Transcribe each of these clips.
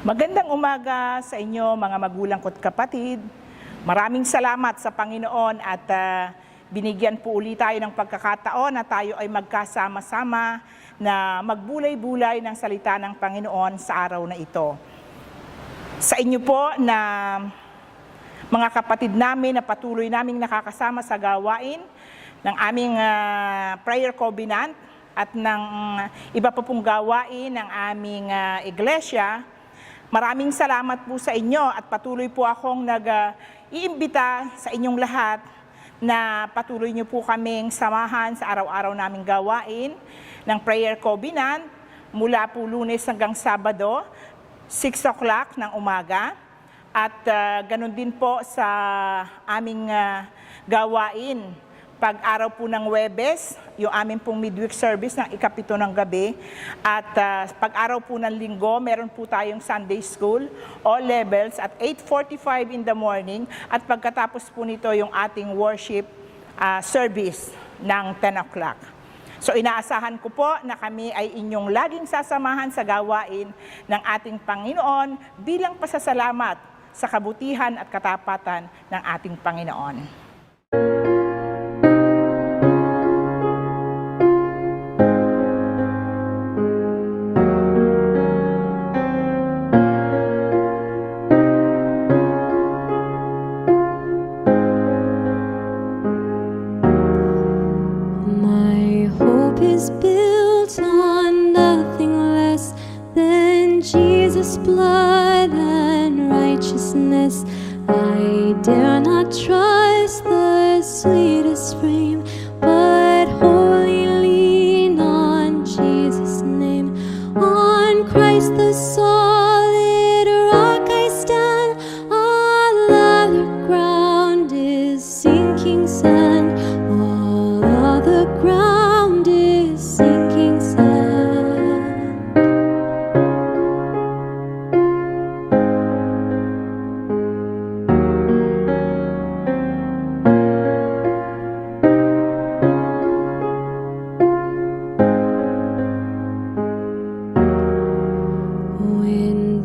Magandang umaga sa inyo mga magulang ko't kapatid. Maraming salamat sa Panginoon at binigyan po ulit tayo ng pagkakataon na tayo ay magkasama-sama na magbulay-bulay ng salita ng Panginoon sa araw na ito. Sa inyo po na mga kapatid namin na patuloy naming nakakasama sa gawain ng aming prayer covenant at ng iba pa pong gawain ng aming iglesia. Maraming salamat po sa inyo at patuloy po akong nag-iimbita sa inyong lahat na patuloy niyo po kaming samahan sa araw-araw naming gawain ng prayer covenant mula po Lunes hanggang Sabado, 6 o'clock ng umaga. At ganun din po sa aming gawain pag-araw po ng Huwebes, yung aming pong midweek service ng 7:00 ng gabi. At pag-araw po ng Linggo, meron po tayong Sunday School, all levels, at 8:45 in the morning. At pagkatapos po nito, yung ating worship service ng 10 o'clock. So inaasahan ko po na kami ay inyong laging sasamahan sa gawain ng ating Panginoon bilang pasasalamat sa kabutihan at katapatan ng ating Panginoon. Blood and righteousness, I dare not trust the sweetest frame, but wholly lean on Jesus' name. On Christ the solid rock I stand, all other ground is sinking sand, all other ground is sinking sand.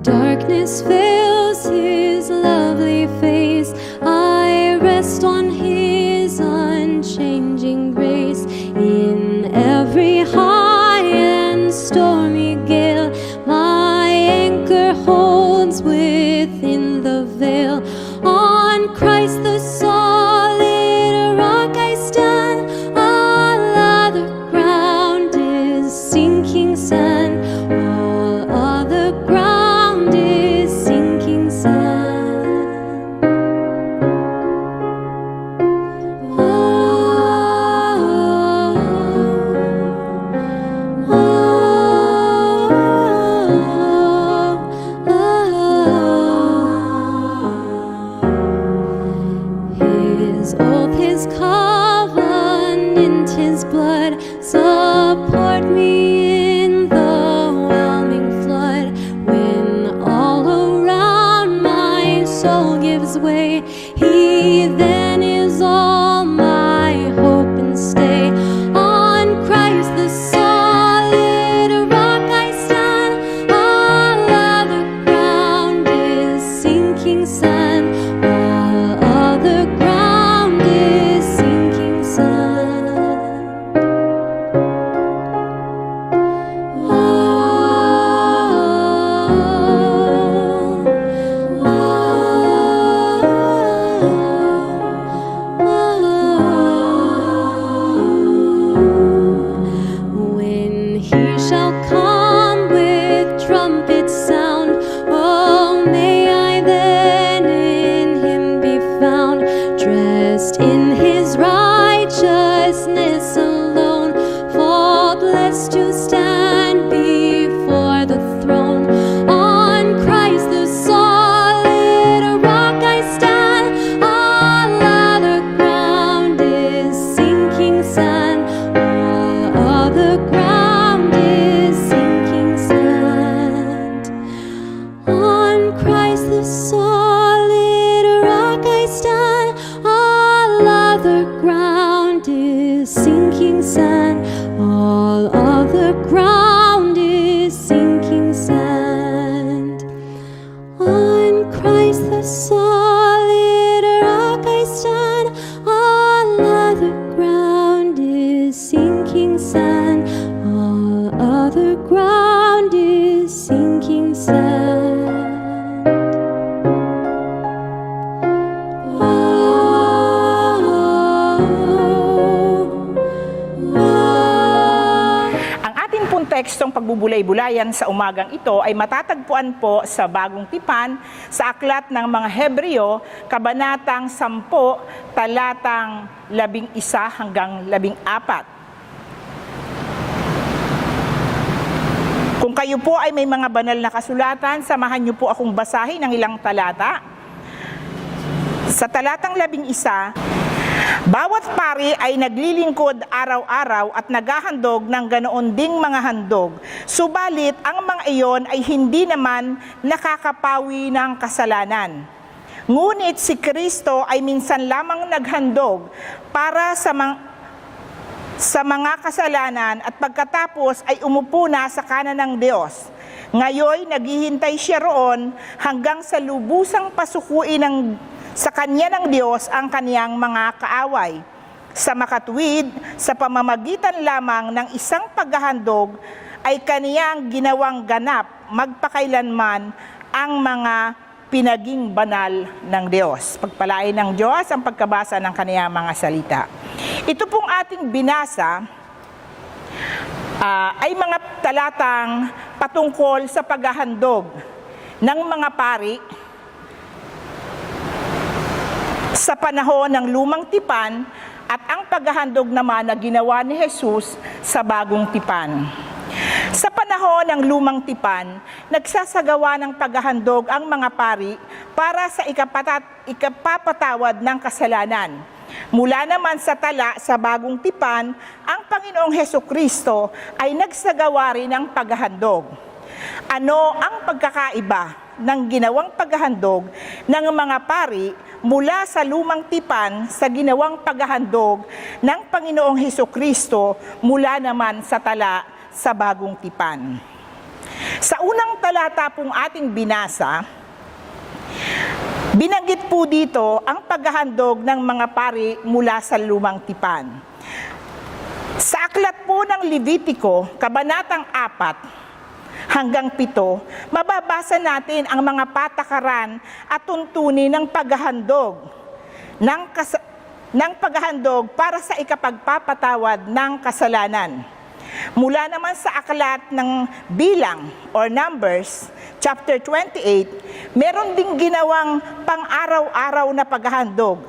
Darkness veils his lovely face, I rest on his unchanging grace. In every high and stormy gale, my anchor holds within the veil. On Christ the solid rock I stand, all other ground is sinking sand, all other ground is sinking sand. His oath, his covenant, his blood support me in the whelming flood. When all around my soul gives way, he then is all my hope and stay. On Christ the solid rock I stand, all other ground is sinking sand, all other ground is sinking sand. When he shall come with trumpet sound, oh, may I then in him be found, dressed in his righteousness alone, faultless to stand before the throne. On Christ the solid rock I stand, all other ground is sinking sand, all other ground is sinking sand. On Christ the solid rock I stand, all other ground is sinking sand, all other ground is sinking sand. pagbubulay-bulayan sa umagang ito ay matatagpuan po sa Bagong Tipan, sa Aklat ng mga Hebreo, Kabanatang 10, talatang 11 hanggang 14. Kung kayo po ay may mga banal na kasulatan, samahan niyo po akong basahin ng ilang talata. Sa talatang 11, bawat pari ay naglilingkod araw-araw at naghahandog ng ganoon ding mga handog. Subalit, ang mga iyon ay hindi naman nakakapawi ng kasalanan. Ngunit si Kristo ay minsan lamang naghandog para sa mga kasalanan at pagkatapos ay umupo na sa kanan ng Diyos. Ngayon, naghihintay siya roon hanggang sa lubusang pasukuin sa Kanya ng Diyos ang Kaniyang mga kaaway. Sa makatuwid, sa pamamagitan lamang ng isang paghahandog, ay Kaniyang ginawang ganap magpakailanman ang mga pinaging banal ng Diyos. Pagpalain ng Diyos ang pagkabasa ng Kaniyang mga salita. Ito pong ating binasa ay mga talatang patungkol sa paghahandog ng mga pari sa panahon ng Lumang Tipan at ang paghahandog naman na ginawa ni Jesus sa Bagong Tipan. Sa panahon ng Lumang Tipan, nagsasagawa ng paghahandog ang mga pari para sa ikapapatawad ng kasalanan. Mula naman sa tala sa Bagong Tipan, ang Panginoong Hesukristo ay nagsagawa rin ng paghahandog. Ano ang pagkakaiba ng ginawang paghahandog ng mga pari mula sa Lumang Tipan sa ginawang paghahandog ng Panginoong Hesukristo mula naman sa tala sa Bagong Tipan? Sa unang talata pong ating binasa, binanggit po dito ang paghahandog ng mga pari mula sa Lumang Tipan. Sa aklat po ng Levitiko, Kabanatang 4 hanggang 7, mababasa natin ang mga patakaran at tuntunin ng paghahandog para sa ikapagpapatawad ng kasalanan. Mula naman sa aklat ng Bilang or Numbers, chapter 28, meron ding ginawang pang-araw-araw na paghahandog.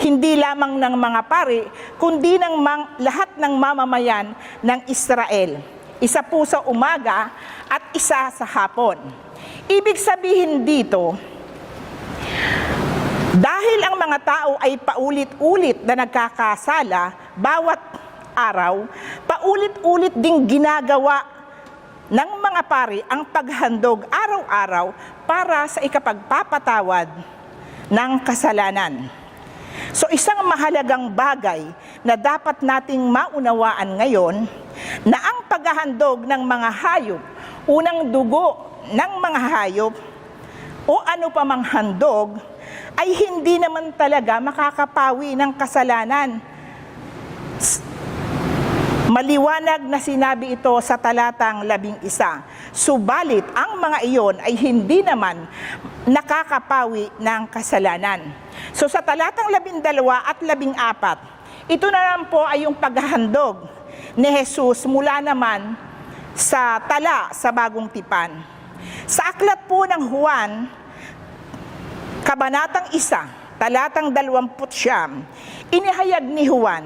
Hindi lamang ng mga pari, kundi ng lahat ng mamamayan ng Israel. Isa po sa umaga at isa sa hapon. Ibig sabihin dito, dahil ang mga tao ay paulit-ulit na nagkakasala, bawat araw, paulit-ulit ding ginagawa ng mga pari ang paghandog araw-araw para sa ikapagpapatawad ng kasalanan. So isang mahalagang bagay na dapat nating maunawaan ngayon, na ang paghahandog ng mga hayop, unang dugo ng mga hayop, o ano pa mang handog, ay hindi naman talaga makakapawi ng kasalanan. Maliwanag na sinabi ito sa talatang 11. Subalit, ang mga iyon ay hindi naman nakakapawi ng kasalanan. So sa talatang 12 at 14, ito na naman po ay yung paghahandog ni Jesus mula naman sa tala sa Bagong Tipan. Sa aklat po ng Juan, Kabanatang 1, talatang 20, inihayag ni Juan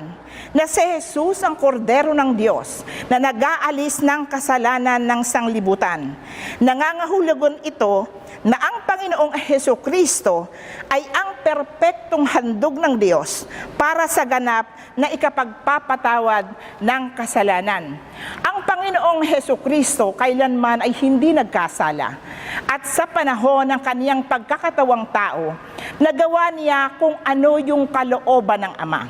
na si Jesus ang kordero ng Diyos na nag-aalis ng kasalanan ng sanglibutan. Nangangahulugan ito na ang Panginoong Hesukristo ay ang perpektong handog ng Diyos para sa ganap na ikapagpapatawad ng kasalanan. Ang Panginoong Hesukristo kailanman ay hindi nagkasala. At sa panahon ng kaniyang pagkakatawang tao, nagawa niya kung ano yung kalooban ng Ama.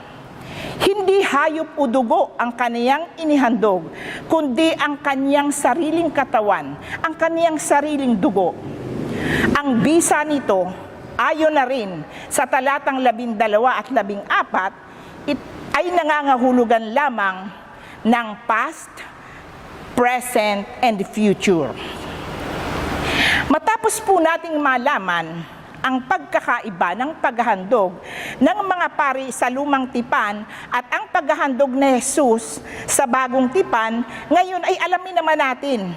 Hindi hayop o dugo ang kaniyang inihandog, kundi ang kaniyang sariling katawan, ang kaniyang sariling dugo. Ang bisa nito, ayon na rin sa talatang 12 at 14, ay nangangahulugan lamang ng past, present, and future. Matapos po nating malaman ang pagkakaiba ng paghahandog ng mga pari sa lumang tipan at ang paghahandog ni Jesus sa bagong tipan. Ngayon ay alamin naman natin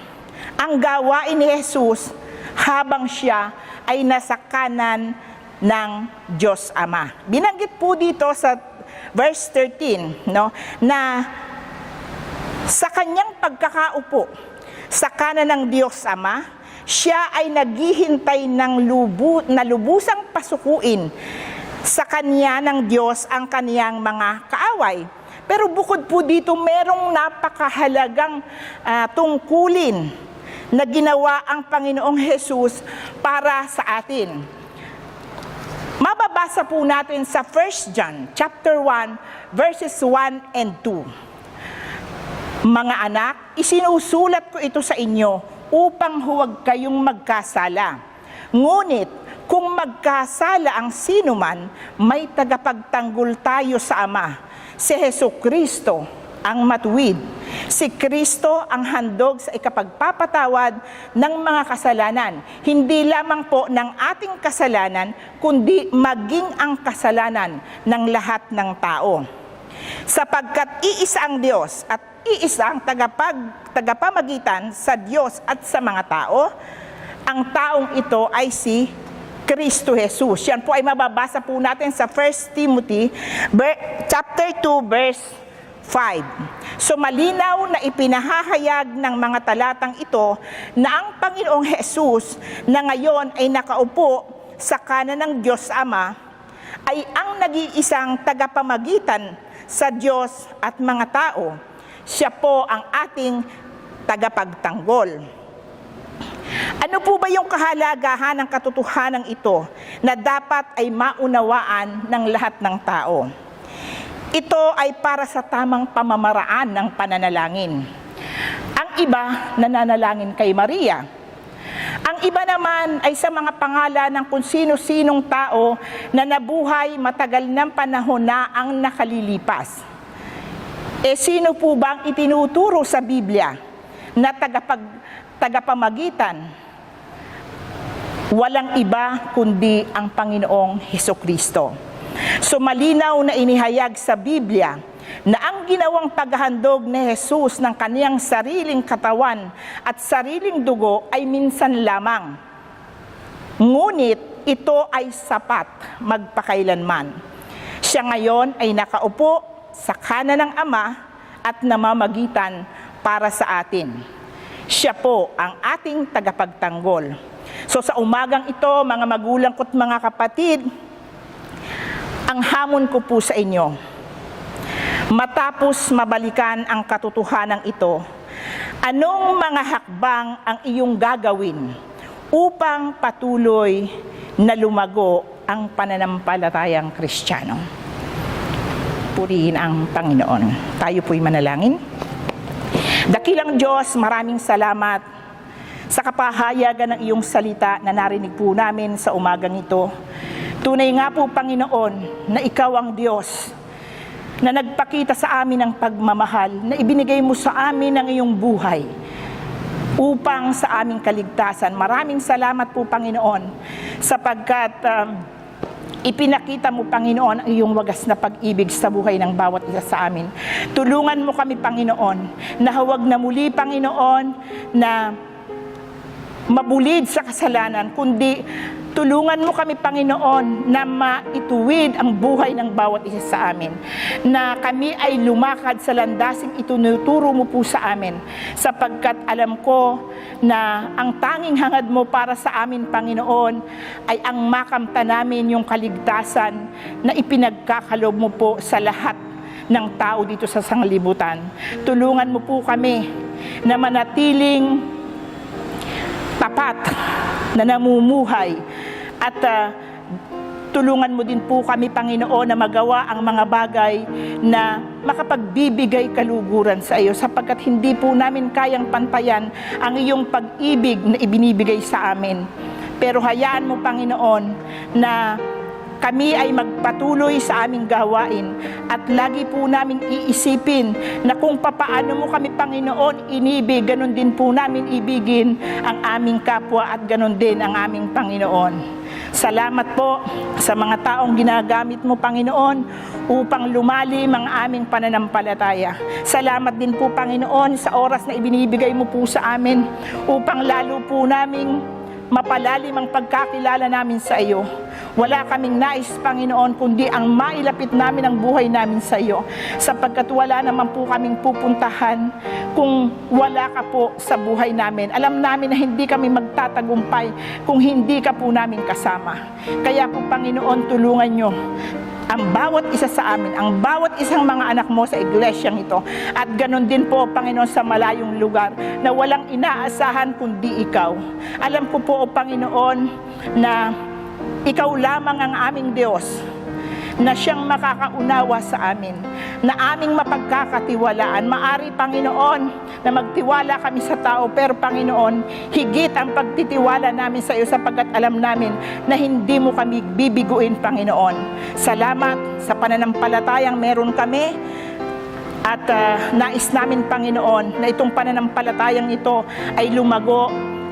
ang gawain ni Jesus habang siya ay nasa kanan ng Diyos Ama. Binanggit po dito sa verse 13, no, na sa kanyang pagkakaupo sa kanan ng Diyos Ama, siya ay naghihintay ng lubusang pasukuin sa kanya ng Diyos ang kaniyang mga kaaway. Pero bukod po dito, merong napakahalagang tungkulin na ginawa ang Panginoong Jesus para sa atin. Mababasa po natin sa 1 John chapter 1 verses 1 and 2. Mga anak, isinusulat ko ito sa inyo upang huwag kayong magkasala. Ngunit kung magkasala ang sinuman, may tagapagtanggol tayo sa Ama, si Hesukristo ang matuwid. Si Kristo ang handog sa ikapagpapatawad ng mga kasalanan, hindi lamang po ng ating kasalanan, kundi maging ang kasalanan ng lahat ng tao. Sapagkat iisa ang Diyos at iisa ang tagapamagitan sa Diyos at sa mga tao, ang taong ito ay si Kristo Jesus. Yan po ay mababasa po natin sa 1 Timothy chapter 2 verse 5. So malinaw na ipinahahayag ng mga talatang ito na ang Panginoong Jesus na ngayon ay nakaupo sa kanan ng Diyos Ama ay ang nag-iisang tagapamagitan sa Diyos at mga tao. Siya po ang ating tagapagtanggol. Ano po ba yung kahalagahan ng katotohanan ito na dapat ay maunawaan ng lahat ng tao? Ito ay para sa tamang pamamaraan ng pananalangin. Ang iba nananalangin kay Maria. Ang iba naman ay sa mga pangalan ng kung sino-sinong tao na nabuhay matagal ng panahon na ang nakalilipas. Sino po ba ang itinuturo sa Biblia na tagapamagitan? Walang iba kundi ang Panginoong Hesukristo. So malinaw na inihayag sa Biblia na ang ginawang paghahandog ni Jesus ng kaniyang sariling katawan at sariling dugo ay minsan lamang. Ngunit ito ay sapat magpakailanman. Siya ngayon ay nakaupo sa kanan ng Ama at namamagitan para sa atin. Siya po ang ating tagapagtanggol. So sa umagang ito, mga magulang ko't mga kapatid, ang hamon ko po sa inyo, matapos mabalikan ang katotohanan ito, anong mga hakbang ang iyong gagawin upang patuloy na lumago ang pananampalatayang Kristiyano? Purihin ang Panginoon. Tayo po'y manalangin. Dakilang Diyos, maraming salamat sa kapahayagan ng iyong salita na narinig po namin sa umagang ito. Tunay nga po, Panginoon, na ikaw ang Diyos na nagpakita sa amin ng pagmamahal, na ibinigay mo sa amin ang iyong buhay upang sa aming kaligtasan. Maraming salamat po, Panginoon, sapagkat ipinakita mo, Panginoon, ang iyong wagas na pag-ibig sa buhay ng bawat isa sa amin. Tulungan mo kami, Panginoon, na huwag na muli, Panginoon, na mabulid sa kasalanan, kundi tulungan mo kami, Panginoon, na maituwid ang buhay ng bawat isa sa amin. Na kami ay lumakad sa landasing itinuturo mo po sa amin. Sapagkat alam ko na ang tanging hangad mo para sa amin, Panginoon, ay ang makamta namin yung kaligtasan na ipinagkakalob mo po sa lahat ng tao dito sa sanglibutan. Tulungan mo po kami na manatiling tapat na namumuhay at tulungan mo din po kami, Panginoon, na magawa ang mga bagay na makapagbibigay kaluguran sa iyo, sapagkat hindi po namin kayang pantayan ang iyong pag-ibig na ibinibigay sa amin. Pero hayaan mo, Panginoon, na kami ay magpatuloy sa aming gawain at lagi po namin iisipin na kung papaano mo kami, Panginoon, inibig, ganun din po namin ibigin ang aming kapwa at ganun din ang aming Panginoon. Salamat po sa mga taong ginagamit mo, Panginoon, upang lumalim ang aming pananampalataya. Salamat din po, Panginoon, sa oras na ibinibigay mo po sa amin upang lalo po naming mapalalim ang pagkakilala namin sa iyo. Wala kaming nais, Panginoon, kundi ang mailapit namin ang buhay namin sa iyo, sapagkat wala naman po kaming pupuntahan kung wala ka po sa buhay namin. Alam namin na hindi kami magtatagumpay kung hindi ka po namin kasama. Kaya po, Panginoon, tulungan nyo ang bawat isa sa amin, ang bawat isang mga anak mo sa iglesyang ito. At ganon din po, Panginoon, sa malayong lugar na walang inaasahan kundi ikaw. Alam ko po, O Panginoon, na ikaw lamang ang aming Diyos, na siyang makakaunawa sa amin, na aming mapagkakatiwalaan. Maari, Panginoon, na magtiwala kami sa tao, pero Panginoon, higit ang pagtitiwala namin sa iyo, sapagkat alam namin na hindi mo kami bibiguin, Panginoon. Salamat sa pananampalatayang meron kami. At nais namin, Panginoon, na itong pananampalatayang ito ay lumago.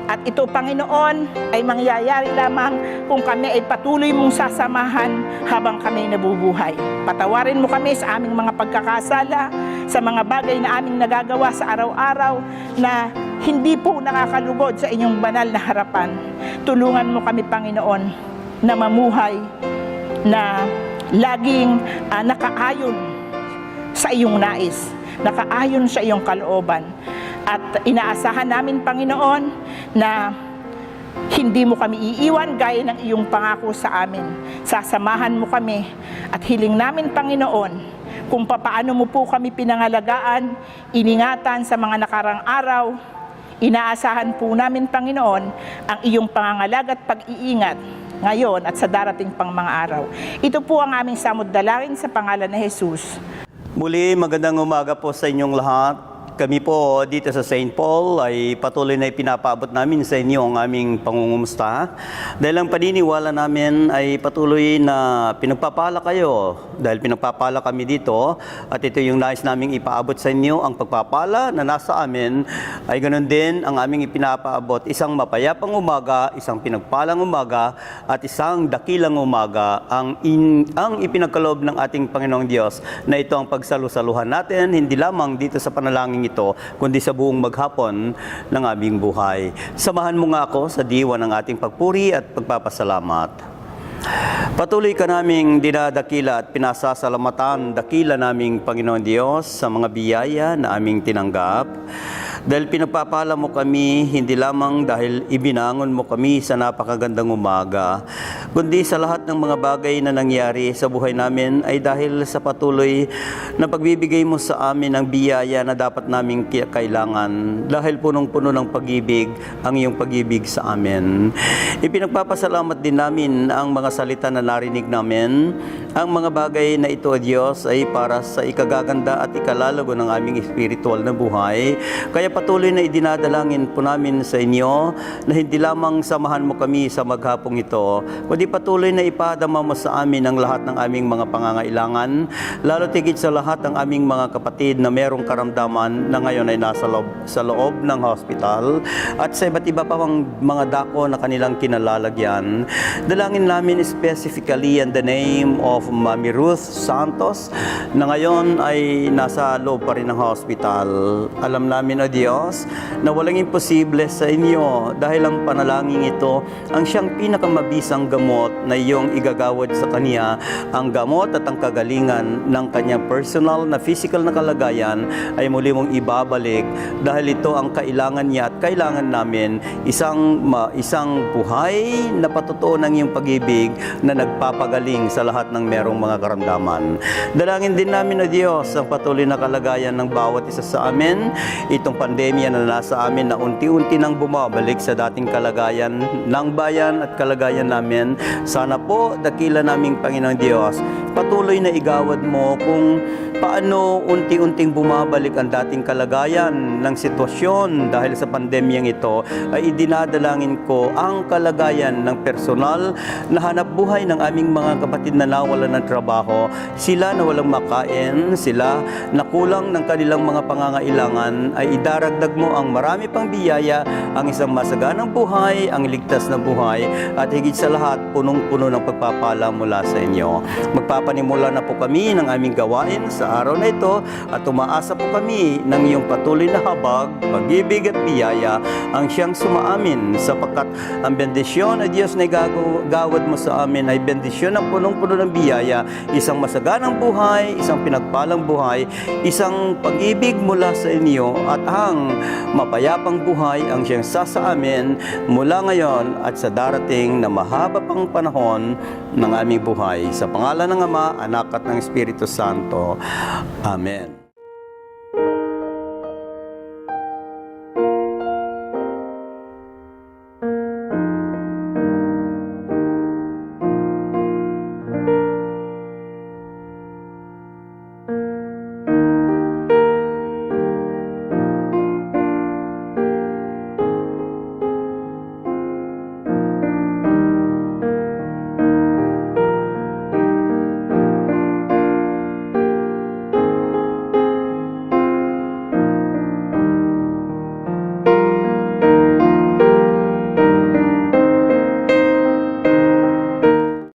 At ito, Panginoon, ay mangyayari lamang kung kami ay patuloy mong sasamahan habang kami nabubuhay. Patawarin mo kami sa aming mga pagkakasala, sa mga bagay na aming nagagawa sa araw-araw na hindi po nakakalugod sa inyong banal na harapan. Tulungan mo kami, Panginoon, na mamuhay na laging nakaayon sa iyong nais, nakaayon sa iyong kalooban. At inaasahan namin, Panginoon, na hindi mo kami iiwan gaya ng iyong pangako sa amin. Sasamahan mo kami at hiling namin, Panginoon, kung papaano mo po kami pinangalagaan, iningatan sa mga nakarang araw. Inaasahan po namin, Panginoon, ang iyong pangangalag at pag-iingat ngayon at sa darating pang mga araw. Ito po ang aming samod dalangin sa pangalan ni Jesus. Muli, magandang umaga po sa inyong lahat. Kami po dito sa St. Paul ay patuloy na ipinapaabot namin sa inyo ang aming pangungumusta. Dahil ang paniniwala namin ay patuloy na pinagpapala kayo. Dahil pinagpapala kami dito at ito yung nais naming ipaabot sa inyo. Ang pagpapala na nasa amin ay ganoon din ang aming ipinapaabot. Isang mapayapang umaga, isang pinagpalang umaga at isang dakilang umaga ang ipinagkaloob ng ating Panginoong Diyos na ito ang pagsalusaluhan natin, hindi lamang dito sa panalangin ito, kundi sa buong maghapon ng aming buhay. Samahan mo nga ako sa diwa ng ating pagpuri at pagpapasalamat. Patuloy ka naming dinadakila at pinasasalamatan, dakila naming Panginoon Diyos sa mga biyaya na aming tinanggap. Dahil pinagpapala mo kami, hindi lamang dahil ibinangon mo kami sa napakagandang umaga, kundi sa lahat ng mga bagay na nangyari sa buhay namin ay dahil sa patuloy na pagbibigay mo sa amin ng biyaya na dapat naming kailangan. Dahil punong-puno ng pag-ibig ang iyong pag-ibig sa amin. Ipinagpapasalamat din namin ang mga salita na narinig namin. Ang mga bagay na ito, Diyos, ay para sa ikagaganda at ikalalago ng aming espiritual na buhay. Kaya patuloy na idinadalangin po namin sa inyo na hindi lamang samahan mo kami sa maghapong ito, kundi patuloy na ipadama mo sa amin ang lahat ng aming mga pangangailangan, lalo tigit sa lahat ng aming mga kapatid na merong karamdaman na ngayon ay nasa sa loob ng hospital at sa iba't iba pa mga dako na kanilang kinalalagyan. Dalangin namin specifically in the name of Mami Ruth Santos na ngayon ay nasa loob pa rin ng hospital. Alam namin, O Diyos, na walang imposible sa inyo dahil ang panalangin ito ang siyang pinakamabisang gamot na iyong igagawad sa kanya, ang gamot at ang kagalingan ng kanyang personal na physical na kalagayan ay muli mong ibabalik dahil ito ang kailangan niya at kailangan namin, isang buhay na patutuo ng iyong pag-ibig na nagpapagaling sa lahat ng merong mga karamdaman. Dalangin din namin, O Diyos, ang patuloy na kalagayan ng bawat isa sa amin, itong pandemya na nasa amin na unti-unti nang bumabalik sa dating kalagayan ng bayan at kalagayan namin. Sana po, dakila naming Panginoong Diyos, patuloy na igawad mo kung paano unti-unting bumabalik ang dating kalagayan ng sitwasyon dahil sa pandemyang ito, ay idinadalangin ko ang kalagayan ng personal na hanap buhay ng aming mga kapatid na nawalan ng trabaho, sila na walang makain, sila na kulang ng kanilang mga pangangailangan ay idarating idaragdag mo ang marami pang biyaya, ang isang masaganang buhay, ang ligtas na buhay, at higit sa lahat, punong-puno ng pagpapala mula sa inyo. Magpapanimula na po kami ng aming gawain sa araw na ito at umaasa po kami ng iyong patuloy na habag, pag-ibig at biyaya ang siyang sumaamin, sapagkat ang bendisyon na Diyos na gawad mo sa amin ay bendisyon ng punong-puno ng biyaya, isang masaganang buhay, isang pinagpalang buhay, isang pag-ibig mula sa inyo, at ang mapayapang buhay ang siyang sasaamin mula ngayon at sa darating na mahaba pang panahon ng aming buhay. Sa pangalan ng Ama, Anak at ng Espiritu Santo. Amen.